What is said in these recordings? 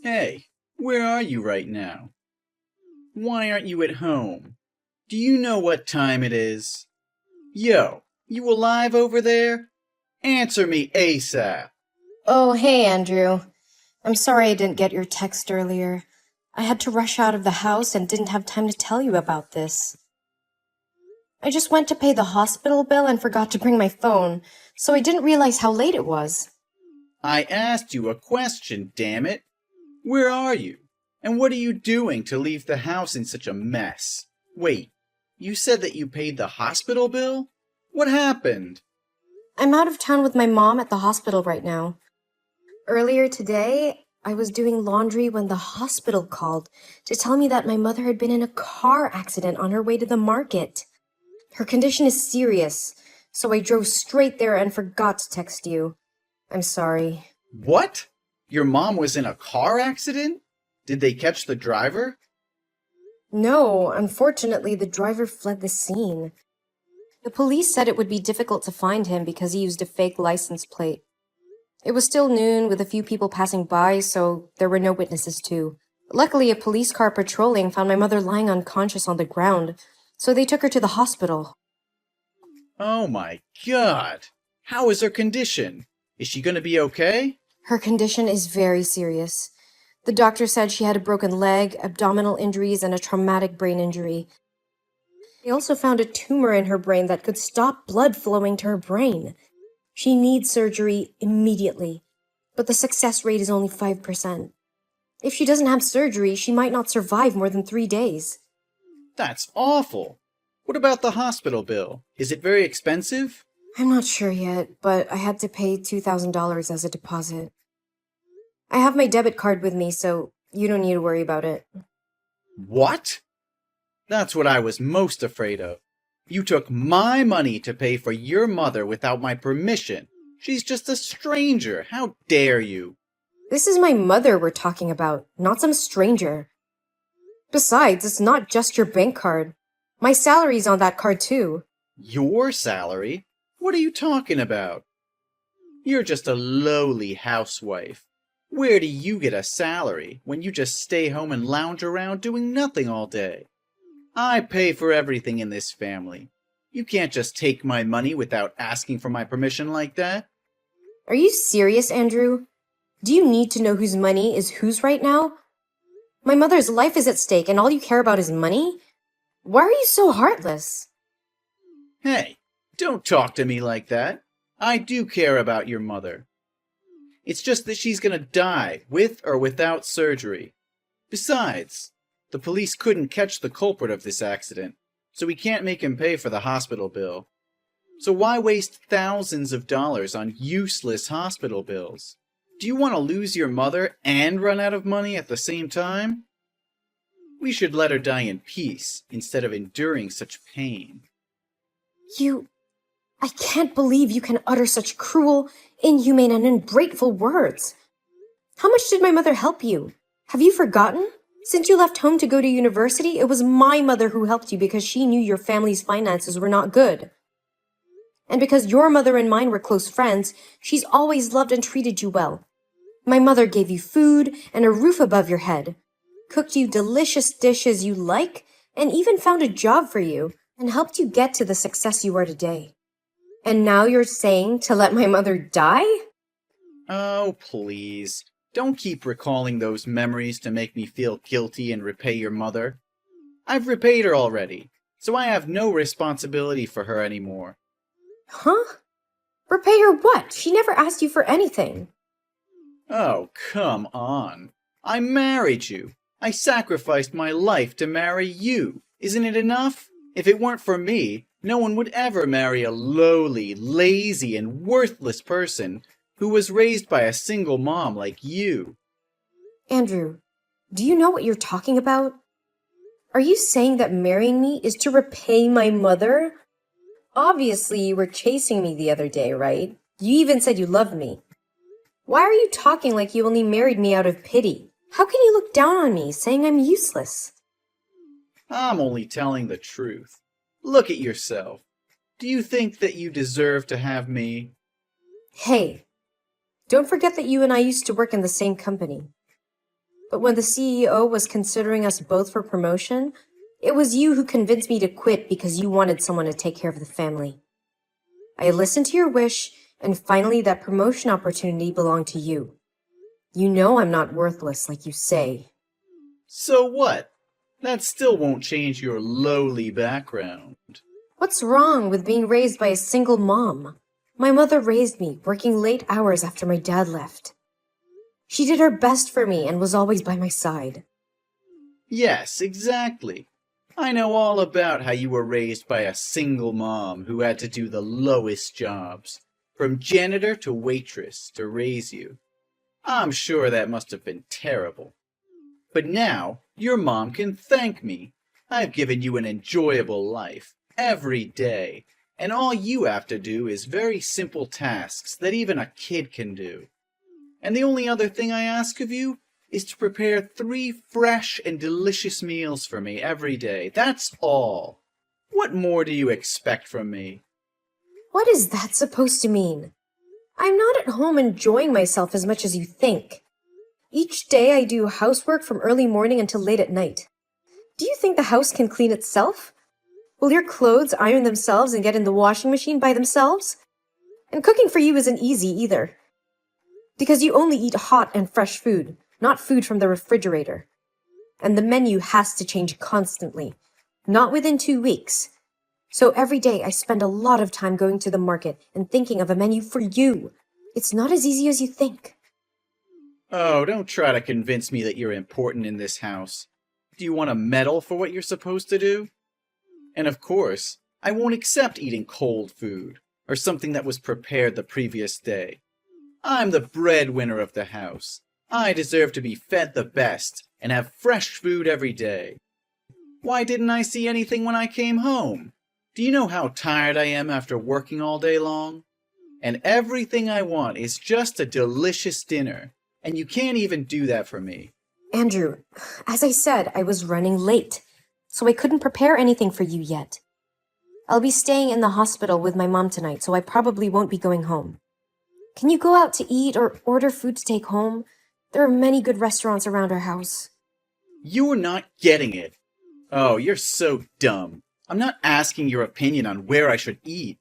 Hey, where are you right now? Why aren't you at home? Do you know what time it is? Yo, you alive over there? Answer me ASAP. Oh, hey, Andrew. I'm sorry I didn't get your text earlier. I had to rush out of the house and didn't have time to tell you about this. I just went to pay the hospital bill and forgot to bring my phone, so I didn't realize how late it was. I asked you a question, damn it. Where are you? And what are you doing to leave the house in such a mess? Wait, you said that you paid the hospital bill? What happened? I'm out of town with my mom at the hospital right now. Earlier today, I was doing laundry when the hospital called to tell me that my mother had been in a car accident on her way to the market. Her condition is serious, so I drove straight there and forgot to text you. I'm sorry. What? Your mom was in a car accident? Did they catch the driver? No, unfortunately, the driver fled the scene. The police said it would be difficult to find him because he used a fake license plate. It was still noon with a few people passing by, so there were no witnesses too. Luckily, a police car patrolling found my mother lying unconscious on the ground, so they took her to the hospital. Oh my god. How is her condition? Is she gonna be okay? Her condition is very serious. The doctor said she had a broken leg, abdominal injuries, and a traumatic brain injury. They also found a tumor in her brain that could stop blood flowing to her brain. She needs surgery immediately, but the success rate is only 5%. If she doesn't have surgery, she might not survive more than 3 days. That's awful. What about the hospital bill? Is it very expensive? I'm not sure yet, but I had to pay $2,000 as a deposit. I have my debit card with me, so you don't need to worry about it. What? That's what I was most afraid of. You took my money to pay for your mother without my permission. She's just a stranger. How dare you? This is my mother we're talking about, not some stranger. Besides, it's not just your bank card. My salary's on that card too. Your salary? What are you talking about? You're just a lowly housewife. Where do you get a salary when you just stay home and lounge around doing nothing all day? I pay for everything in this family. You can't just take my money without asking for my permission like that. Are you serious, Andrew? Do you need to know whose money is whose right now? My mother's life is at stake and all you care about is money? Why are you so heartless? Hey, don't talk to me like that. I do care about your mother. It's just that she's gonna die, with or without surgery. Besides, the police couldn't catch the culprit of this accident, so we can't make him pay for the hospital bill. So why waste thousands of dollars on useless hospital bills? Do you want to lose your mother and run out of money at the same time? We should let her die in peace instead of enduring such pain. I can't believe you can utter such cruel, inhumane, and ungrateful words. How much did my mother help you? Have you forgotten? Since you left home to go to university, it was my mother who helped you because she knew your family's finances were not good. And because your mother and mine were close friends, she's always loved and treated you well. My mother gave you food and a roof above your head, cooked you delicious dishes you like, and even found a job for you, and helped you get to the success you are today. And now you're saying to let my mother die? Oh, please. Don't keep recalling those memories to make me feel guilty and repay your mother. I've repaid her already, so I have no responsibility for her anymore. Huh? Repay her what? She never asked you for anything. Oh, come on. I married you. I sacrificed my life to marry you. Isn't it enough? If it weren't for me, no one would ever marry a lowly, lazy, and worthless person who was raised by a single mom like you. Andrew, do you know what you're talking about? Are you saying that marrying me is to repay my mother? Obviously, you were chasing me the other day, right? You even said you loved me. Why are you talking like you only married me out of pity? How can you look down on me, saying I'm useless? I'm only telling the truth. Look at yourself. Do you think that you deserve to have me? Hey, don't forget that you and I used to work in the same company. But when the CEO was considering us both for promotion, it was you who convinced me to quit because you wanted someone to take care of the family. I listened to your wish, and finally that promotion opportunity belonged to you. You know I'm not worthless like you say. So what? That still won't change your lowly background. What's wrong with being raised by a single mom? My mother raised me, working late hours after my dad left. She did her best for me and was always by my side. Yes, exactly. I know all about how you were raised by a single mom who had to do the lowest jobs, from janitor to waitress, to raise you. I'm sure that must have been terrible. But now, your mom can thank me. I've given you an enjoyable life, every day, and all you have to do is very simple tasks that even a kid can do. And the only other thing I ask of you is to prepare 3 fresh and delicious meals for me every day. That's all. What more do you expect from me? What is that supposed to mean? I'm not at home enjoying myself as much as you think. Each day I do housework from early morning until late at night. Do you think the house can clean itself? Will your clothes iron themselves and get in the washing machine by themselves? And cooking for you isn't easy either. Because you only eat hot and fresh food, not food from the refrigerator. And the menu has to change constantly, not within 2 weeks. So every day I spend a lot of time going to the market and thinking of a menu for you. It's not as easy as you think. Oh, don't try to convince me that you're important in this house. Do you want a medal for what you're supposed to do? And of course, I won't accept eating cold food, or something that was prepared the previous day. I'm the breadwinner of the house. I deserve to be fed the best, and have fresh food every day. Why didn't I see anything when I came home? Do you know how tired I am after working all day long? And everything I want is just a delicious dinner, and you can't even do that for me. Andrew, as I said, I was running late, so I couldn't prepare anything for you yet. I'll be staying in the hospital with my mom tonight, so I probably won't be going home. Can you go out to eat or order food to take home? There are many good restaurants around our house. You're not getting it. Oh, you're so dumb. I'm not asking your opinion on where I should eat.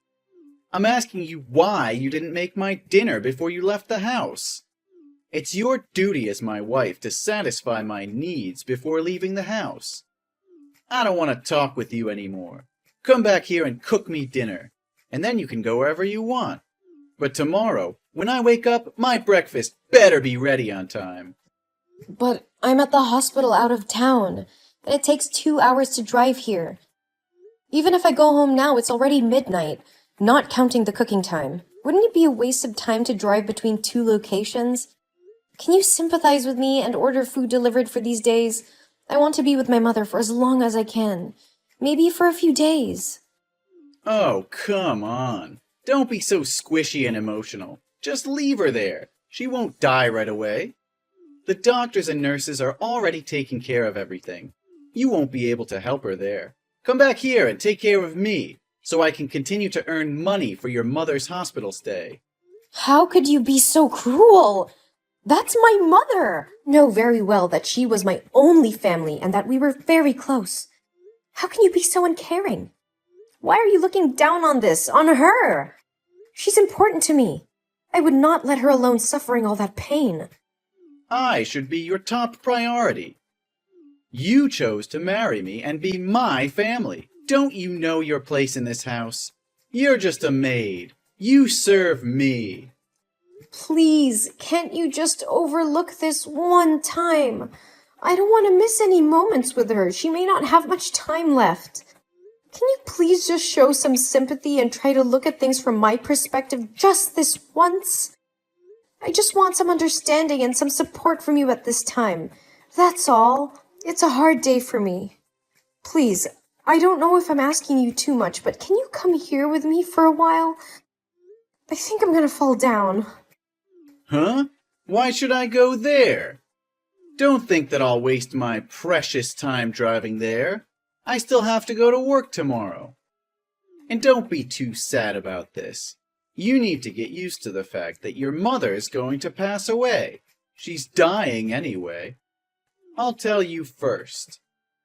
I'm asking you why you didn't make my dinner before you left the house. It's your duty as my wife to satisfy my needs before leaving the house. I don't want to talk with you anymore. Come back here and cook me dinner, and then you can go wherever you want. But tomorrow, when I wake up, my breakfast better be ready on time. But I'm at the hospital out of town, and it takes 2 hours to drive here. Even if I go home now, it's already midnight, not counting the cooking time. Wouldn't it be a waste of time to drive between 2 locations? Can you sympathize with me and order food delivered for these days? I want to be with my mother for as long as I can. Maybe for a few days. Oh, come on. Don't be so squishy and emotional. Just leave her there. She won't die right away. The doctors and nurses are already taking care of everything. You won't be able to help her there. Come back here and take care of me, so I can continue to earn money for your mother's hospital stay. How could you be so cruel? That's my mother! Know very well that she was my only family and that we were very close. How can you be so uncaring? Why are you looking down on this, on her? She's important to me. I would not let her alone suffering all that pain. I should be your top priority. You chose to marry me and be my family. Don't you know your place in this house? You're just a maid. You serve me. Please, can't you just overlook this one time? I don't want to miss any moments with her. She may not have much time left. Can you please just show some sympathy and try to look at things from my perspective just this once? I just want some understanding and some support from you at this time. That's all. It's a hard day for me. Please, I don't know if I'm asking you too much, but can you come here with me for a while? I think I'm gonna fall down. Huh? Why should I go there? Don't think that I'll waste my precious time driving there. I still have to go to work tomorrow. And don't be too sad about this. You need to get used to the fact that your mother is going to pass away. She's dying anyway. I'll tell you first.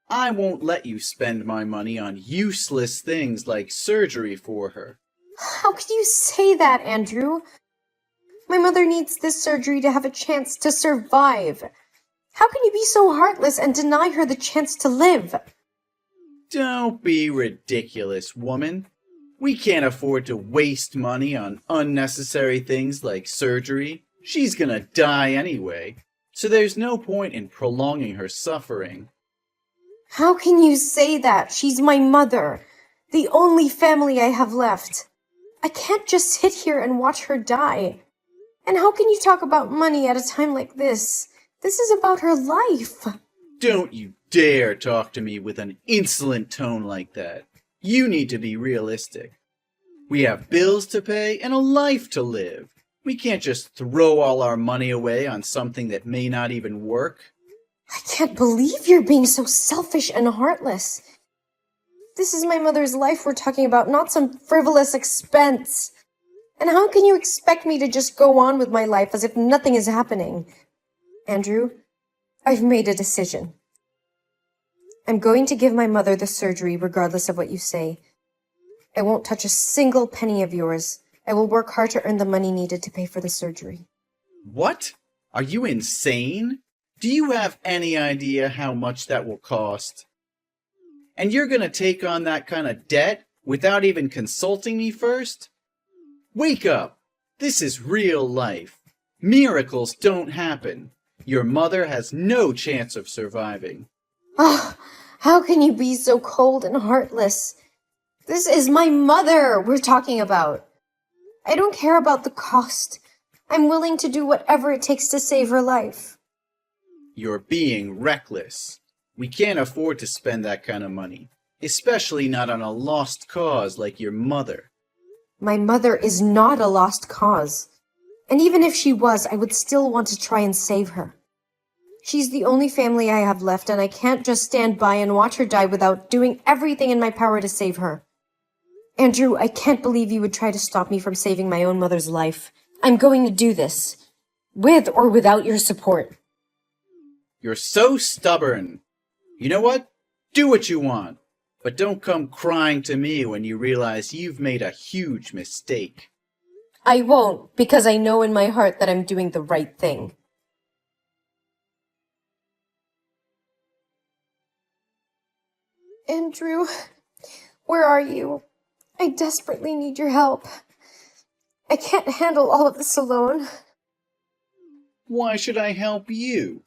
I won't let you spend my money on useless things like surgery for her. How could you say that, Andrew? My mother needs this surgery to have a chance to survive. How can you be so heartless and deny her the chance to live? Don't be ridiculous, woman. We can't afford to waste money on unnecessary things like surgery. She's gonna die anyway, so there's no point in prolonging her suffering. How can you say that? She's my mother, the only family I have left. I can't just sit here and watch her die. And how can you talk about money at a time like this? This is about her life. Don't you dare talk to me with an insolent tone like that. You need to be realistic. We have bills to pay and a life to live. We can't just throw all our money away on something that may not even work. I can't believe you're being so selfish and heartless. This is my mother's life we're talking about, not some frivolous expense. And how can you expect me to just go on with my life as if nothing is happening? Andrew, I've made a decision. I'm going to give my mother the surgery regardless of what you say. I won't touch a single penny of yours. I will work hard to earn the money needed to pay for the surgery. What? Are you insane? Do you have any idea how much that will cost? And you're gonna take on that kind of debt without even consulting me first? Wake up! This is real life. Miracles don't happen. Your mother has no chance of surviving. Ah, how can you be so cold and heartless? This is my mother we're talking about. I don't care about the cost. I'm willing to do whatever it takes to save her life. You're being reckless. We can't afford to spend that kind of money, especially not on a lost cause like your mother. My mother is not a lost cause. And even if she was, I would still want to try and save her. She's the only family I have left, and I can't just stand by and watch her die without doing everything in my power to save her. Andrew, I can't believe you would try to stop me from saving my own mother's life. I'm going to do this, with or without your support. You're so stubborn. You know what? Do what you want, but don't come crying to me when you realize you've made a huge mistake. I won't, because I know in my heart that I'm doing the right thing. Andrew, where are you? I desperately need your help. I can't handle all of this alone. Why should I help you?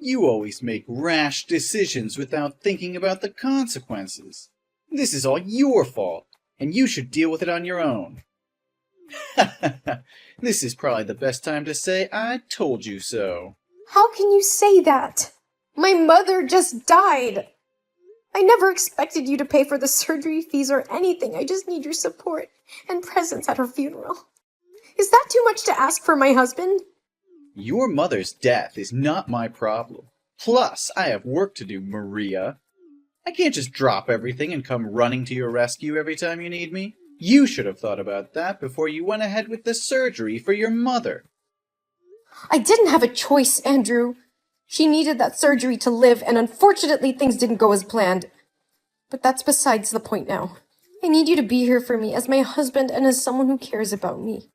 You always make rash decisions without thinking about the consequences. This is all your fault, and you should deal with it on your own. This is probably the best time to say I told you so. How can you say that? My mother just died. I never expected you to pay for the surgery fees or anything. I just need your support and presence at her funeral. Is that too much to ask for my husband? Your mother's death is not my problem. Plus, I have work to do, Maria. I can't just drop everything and come running to your rescue every time you need me. You should have thought about that before you went ahead with the surgery for your mother. I didn't have a choice, Andrew. She needed that surgery to live, and unfortunately things didn't go as planned. But that's besides the point now. I need you to be here for me as my husband and as someone who cares about me.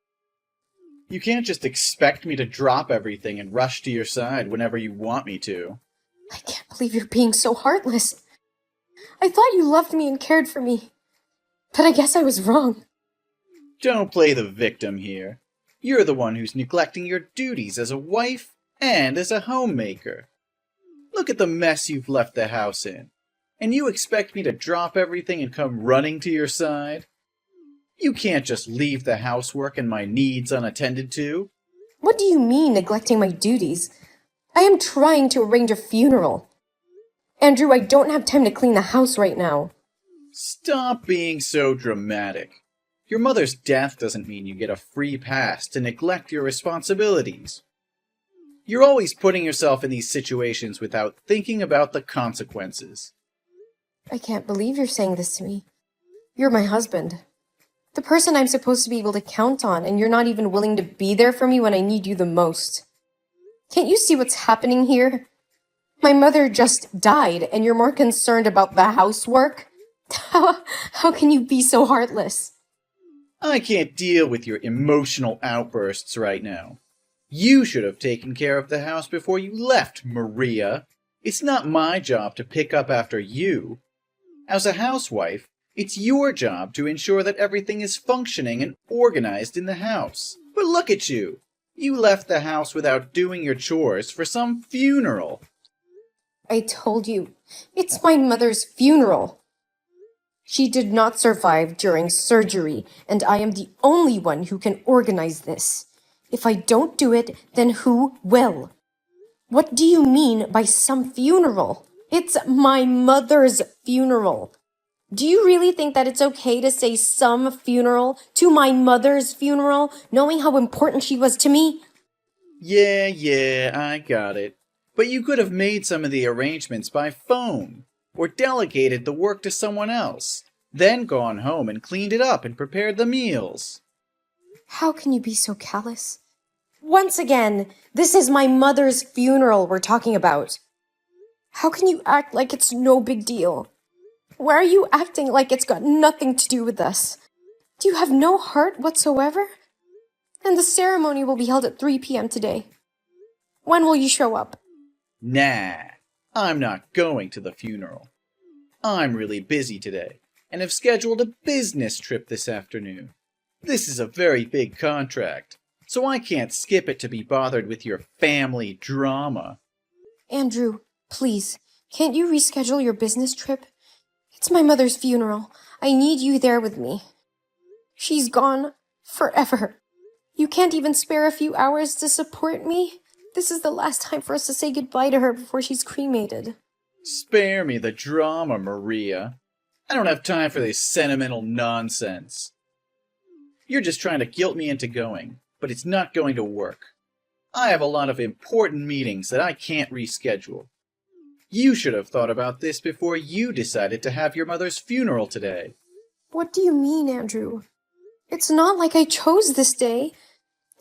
You can't just expect me to drop everything and rush to your side whenever you want me to. I can't believe you're being so heartless. I thought you loved me and cared for me. But I guess I was wrong. Don't play the victim here. You're the one who's neglecting your duties as a wife and as a homemaker. Look at the mess you've left the house in. And you expect me to drop everything and come running to your side? You can't just leave the housework and my needs unattended to. What do you mean, neglecting my duties? I am trying to arrange a funeral. Andrew, I don't have time to clean the house right now. Stop being so dramatic. Your mother's death doesn't mean you get a free pass to neglect your responsibilities. You're always putting yourself in these situations without thinking about the consequences. I can't believe you're saying this to me. You're my husband. The person I'm supposed to be able to count on, and you're not even willing to be there for me when I need you the most. Can't you see what's happening here? My mother just died, and you're more concerned about the housework? How can you be so heartless? I can't deal with your emotional outbursts right now. You should have taken care of the house before you left, Maria. It's not my job to pick up after you. As a housewife, it's your job to ensure that everything is functioning and organized in the house. But look at you. You left the house without doing your chores for some funeral. I told you, it's my mother's funeral. She did not survive during surgery, and I am the only one who can organize this. If I don't do it, then who will? What do you mean by some funeral? It's my mother's funeral. Do you really think that it's okay to say some funeral to my mother's funeral, knowing how important she was to me? Yeah, I got it. But you could have made some of the arrangements by phone, or delegated the work to someone else, then gone home and cleaned it up and prepared the meals. How can you be so callous? Once again, this is my mother's funeral we're talking about. How can you act like it's no big deal? Why are you acting like it's got nothing to do with us? Do you have no heart whatsoever? And the ceremony will be held at 3 p.m. today. When will you show up? Nah, I'm not going to the funeral. I'm really busy today, and have scheduled a business trip this afternoon. This is a very big contract, so I can't skip it to be bothered with your family drama. Andrew, please, can't you reschedule your business trip? It's my mother's funeral. I need you there with me. She's gone forever. You can't even spare a few hours to support me? This is the last time for us to say goodbye to her before she's cremated. Spare me the drama, Maria. I don't have time for this sentimental nonsense. You're just trying to guilt me into going, but it's not going to work. I have a lot of important meetings that I can't reschedule. You should have thought about this before you decided to have your mother's funeral today. What do you mean, Andrew? It's not like I chose this day.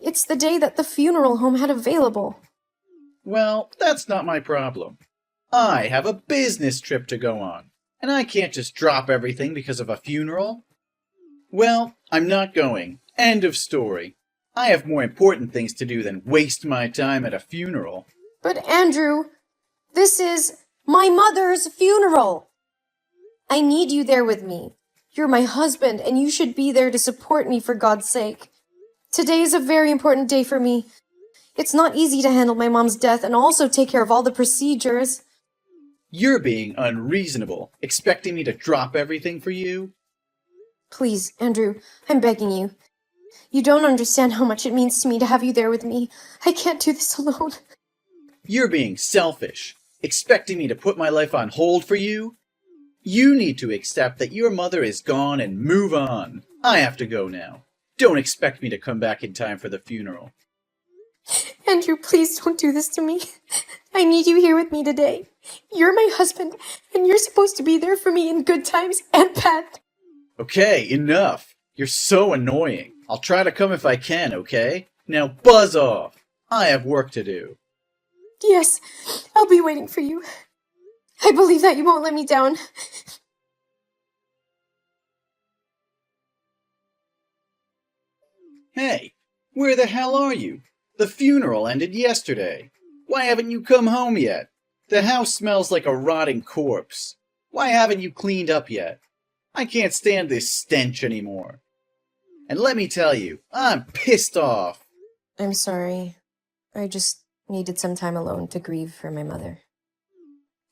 It's the day that the funeral home had available. Well, that's not my problem. I have a business trip to go on, and I can't just drop everything because of a funeral. Well, I'm not going. End of story. I have more important things to do than waste my time at a funeral. But Andrew, this is my mother's funeral. I need you there with me. You're my husband, and you should be there to support me for God's sake. Today is a very important day for me. It's not easy to handle my mom's death and also take care of all the procedures. You're being unreasonable, expecting me to drop everything for you? Please, Andrew, I'm begging you. You don't understand how much it means to me to have you there with me. I can't do this alone. You're being selfish, expecting me to put my life on hold for you? You need to accept that your mother is gone and move on. I have to go now. Don't expect me to come back in time for the funeral. Andrew, please don't do this to me. I need you here with me today. You're my husband, and you're supposed to be there for me in good times and bad. Okay, enough. You're so annoying. I'll try to come if I can, okay? Now buzz off. I have work to do. Yes, I'll be waiting for you. I believe that you won't let me down. Hey, where the hell are you? The funeral ended yesterday. Why haven't you come home yet? The house smells like a rotting corpse. Why haven't you cleaned up yet? I can't stand this stench anymore. And let me tell you, I'm pissed off. I'm sorry. I just needed some time alone to grieve for my mother.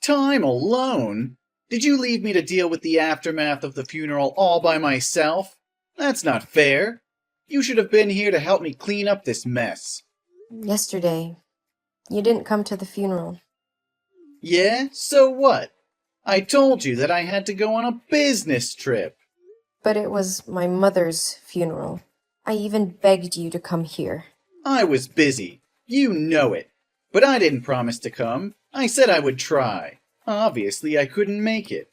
Time alone? Did you leave me to deal with the aftermath of the funeral all by myself? That's not fair. You should have been here to help me clean up this mess. Yesterday, you didn't come to the funeral. Yeah? So what? I told you that I had to go on a business trip. But it was my mother's funeral. I even begged you to come here. I was busy. You know it. But I didn't promise to come. I said I would try. Obviously, I couldn't make it.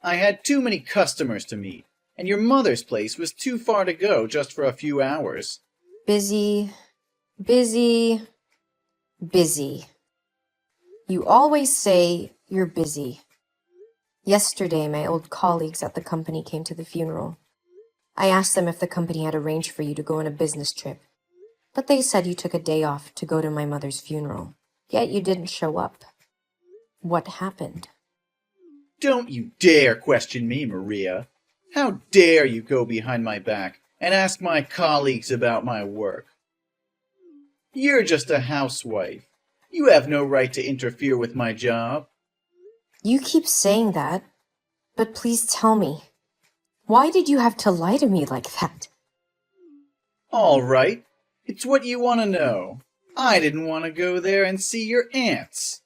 I had too many customers to meet, and your mother's place was too far to go just for a few hours. Busy. You You always say you're busy. Yesterday, my old colleagues at the company came to the funeral. I asked them if the company had arranged for you to go on a business trip, but they said you took a day off to go to my mother's funeral, yet you didn't show up. What happened? Don't you dare question me, Maria. How dare you go behind my back and ask my colleagues about my work? You're just a housewife. You have no right to interfere with my job. You keep saying that, but please tell me, why did you have to lie to me like that? All right, it's what you want to know. I didn't want to go there and see your aunts.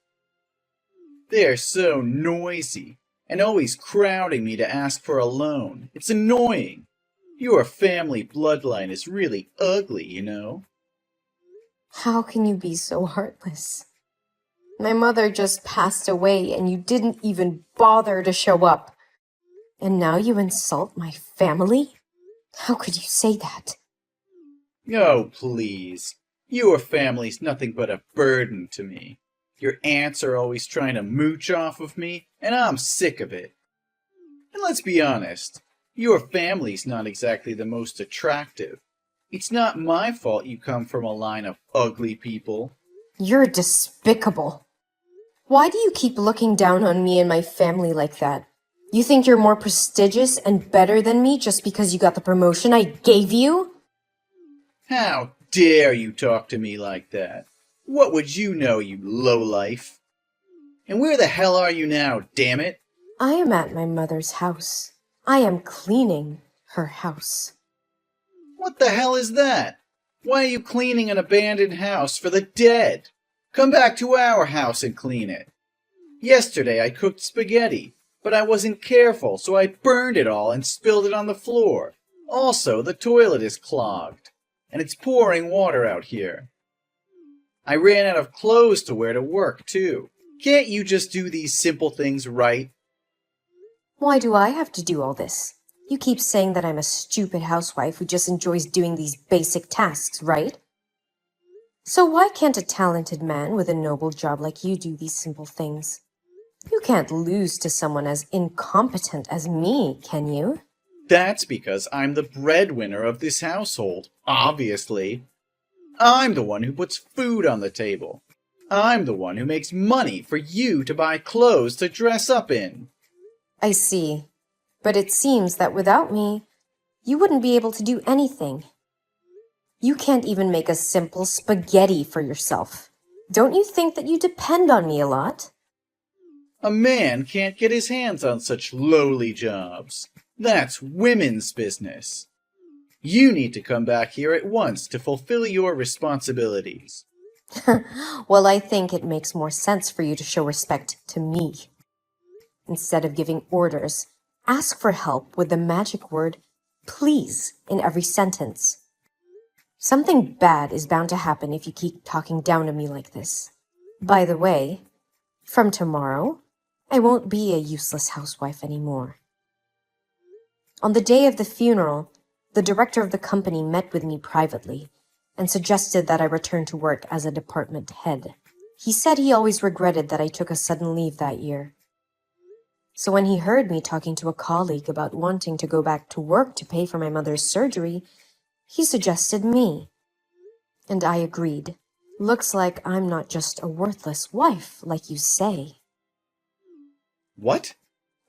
They're so noisy and always crowding me to ask for a loan. It's annoying. Your family bloodline is really ugly, you know. How can you be so heartless? My mother just passed away and you didn't even bother to show up. And now you insult my family? How could you say that? Oh, please. Your family's nothing but a burden to me. Your aunts are always trying to mooch off of me, and I'm sick of it. And let's be honest, your family's not exactly the most attractive. It's not my fault you come from a line of ugly people. You're despicable. Why do you keep looking down on me and my family like that? You think you're more prestigious and better than me just because you got the promotion I gave you? How dare you talk to me like that? What would you know, you lowlife? And where the hell are you now, damn it? I am at my mother's house. I am cleaning her house. What the hell is that? Why are you cleaning an abandoned house for the dead? Come back to our house and clean it. Yesterday I cooked spaghetti, but I wasn't careful, so I burned it all and spilled it on the floor. Also, the toilet is clogged, and it's pouring water out here. I ran out of clothes to wear to work, too. Can't you just do these simple things right? Why do I have to do all this? You keep saying that I'm a stupid housewife who just enjoys doing these basic tasks, right? So why can't a talented man with a noble job like you do these simple things? You can't lose to someone as incompetent as me, can you? That's because I'm the breadwinner of this household, obviously. I'm the one who puts food on the table. I'm the one who makes money for you to buy clothes to dress up in. I see. But it seems that without me, you wouldn't be able to do anything. You can't even make a simple spaghetti for yourself. Don't you think that you depend on me a lot? A man can't get his hands on such lowly jobs. That's women's business. You need to come back here at once to fulfill your responsibilities. Well, I think it makes more sense for you to show respect to me. Instead of giving orders, ask for help with the magic word, please, in every sentence. Something bad is bound to happen if you keep talking down to me like this. By the way, from tomorrow, I won't be a useless housewife anymore. On the day of the funeral, the director of the company met with me privately and suggested that I return to work as a department head. He said he always regretted that I took a sudden leave that year. So when he heard me talking to a colleague about wanting to go back to work to pay for my mother's surgery, he suggested me. And I agreed. Looks like I'm not just a worthless wife, like you say. What?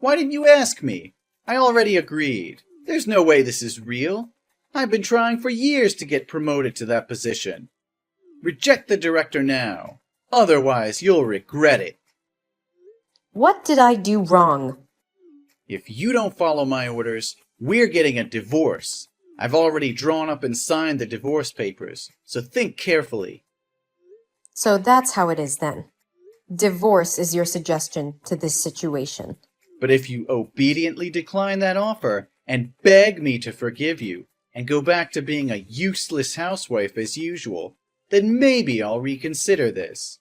Why didn't you ask me? I already agreed. There's no way this is real. I've been trying for years to get promoted to that position. Reject the director now. Otherwise, you'll regret it. What did I do wrong? If you don't follow my orders, we're getting a divorce. I've already drawn up and signed the divorce papers, so think carefully. So that's how it is then. Divorce is your suggestion to this situation. But if you obediently decline that offer and beg me to forgive you and go back to being a useless housewife as usual, then maybe I'll reconsider this.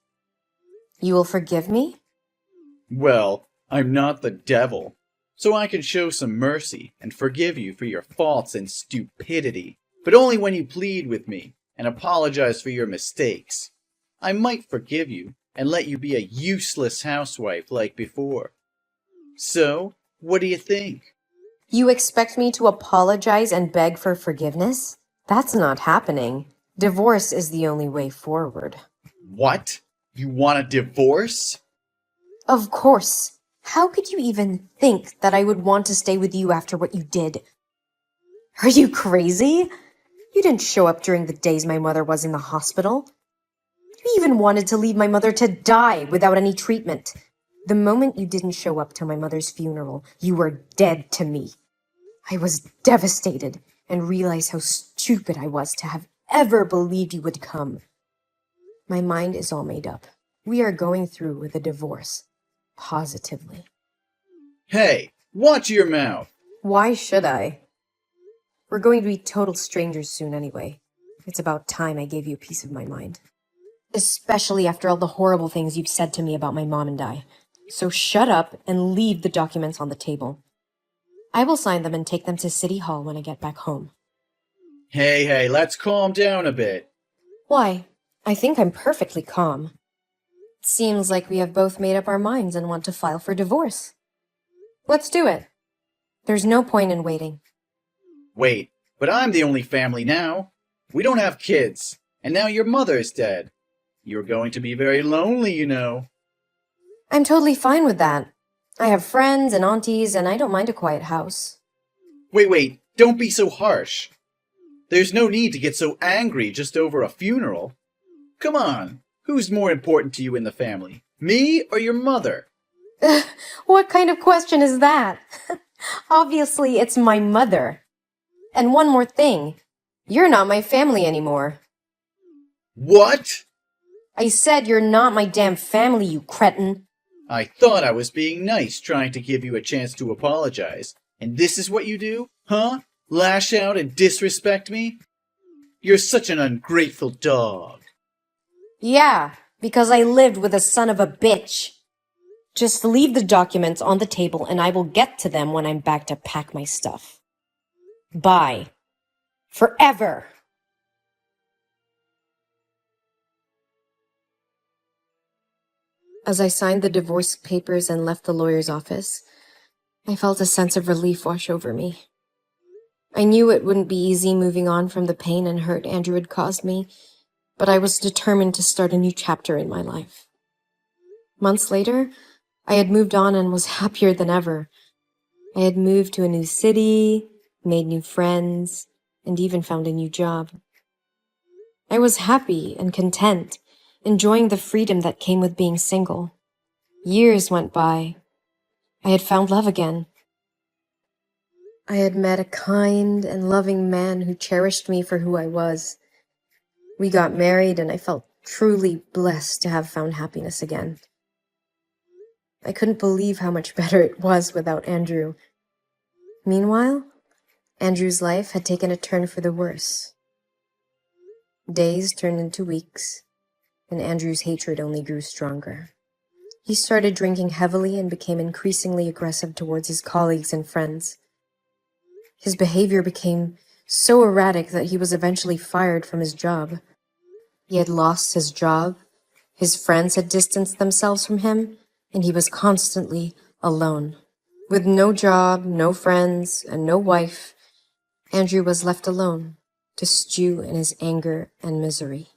You will forgive me? Well, I'm not the devil, so I can show some mercy and forgive you for your faults and stupidity, but only when you plead with me and apologize for your mistakes. I might forgive you, and let you be a useless housewife like before. So, what do you think? You expect me to apologize and beg for forgiveness? That's not happening. Divorce is the only way forward. What? You want a divorce? Of course. How could you even think that I would want to stay with you after what you did? Are you crazy? You didn't show up during the days my mother was in the hospital. You even wanted to leave my mother to die without any treatment. The moment you didn't show up to my mother's funeral, you were dead to me. I was devastated and realized how stupid I was to have ever believed you would come. My mind is all made up. We are going through with a divorce. Positively. Hey, watch your mouth! Why should I? We're going to be total strangers soon anyway. It's about time I gave you a piece of my mind. Especially after all the horrible things you've said to me about my mom and I. So shut up and leave the documents on the table. I will sign them and take them to City Hall when I get back home. Hey, let's calm down a bit. Why? I think I'm perfectly calm. Seems like we have both made up our minds and want to file for divorce. Let's do it. There's no point in waiting. Wait, but I'm the only family now. We don't have kids, and now your mother's dead. You're going to be very lonely, you know. I'm totally fine with that. I have friends and aunties, and I don't mind a quiet house. Wait, don't be so harsh. There's no need to get so angry just over a funeral. Come on, who's more important to you in the family, me or your mother? What kind of question is that? Obviously, it's my mother. And one more thing, you're not my family anymore. What? I said you're not my damn family, you cretin. I thought I was being nice, trying to give you a chance to apologize. And this is what you do? Huh? Lash out and disrespect me? You're such an ungrateful dog. Yeah, because I lived with a son of a bitch. Just leave the documents on the table and I will get to them when I'm back to pack my stuff. Bye. Forever. As I signed the divorce papers and left the lawyer's office, I felt a sense of relief wash over me. I knew it wouldn't be easy moving on from the pain and hurt Andrew had caused me, but I was determined to start a new chapter in my life. Months later, I had moved on and was happier than ever. I had moved to a new city, made new friends, and even found a new job. I was happy and content, enjoying the freedom that came with being single. Years went by. I had found love again. I had met a kind and loving man who cherished me for who I was. We got married and I felt truly blessed to have found happiness again. I couldn't believe how much better it was without Andrew. Meanwhile, Andrew's life had taken a turn for the worse. Days turned into weeks, and Andrew's hatred only grew stronger. He started drinking heavily and became increasingly aggressive towards his colleagues and friends. His behavior became so erratic that he was eventually fired from his job. He had lost his job, his friends had distanced themselves from him, and he was constantly alone. With no job, no friends, and no wife, Andrew was left alone to stew in his anger and misery.